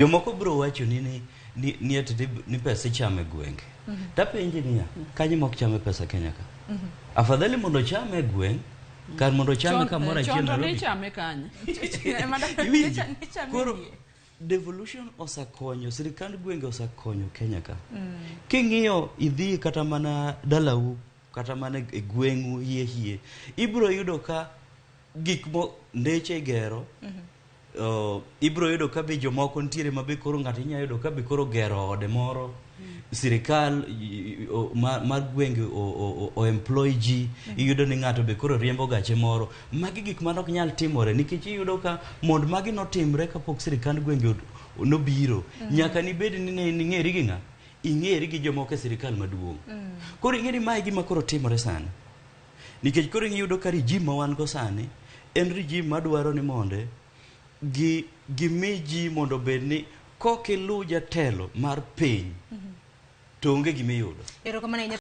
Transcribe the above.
Jomoko bro wacho ni ati ni pesa ichame gwenge. Tapenje niya, kanye mok chame pesa Kenya ka? Afadhali mondo chame gweng, kar mondo chame kamoro achiel Nairobi. Chondo ni chame kanye. Koro devolution osakonyo, sirikand gwenge osakonyo Kenya ka. King'iyo idhi kata mana dalau, kata mana e gwengu hie, ibro yudo ka gik mo ndeche gero. Ibro yudo ka be jomoko ntiere mabe koro ng'ato inya yudo ka be koro gero ode moro. Sirikal mar gwenge o employ ji, iyudo ni ng'ato be koro riembo gache moro. Magi gik manok nyal timore nikech iyudo ka mond magi notimre kapok sirikand gwenge nobiro. Nyaka nibed ni ing'eri gi ng'a? Ing'eri gi jomoko e sirikal maduong'. Koro ing'eri mae gima koro timore sani. Nikech koro iyudo ka regime ma wan go sani en regime madwaro ni monde gimi ji mondo bed ni kokilu jatelo mar piny to onge gimiyudo.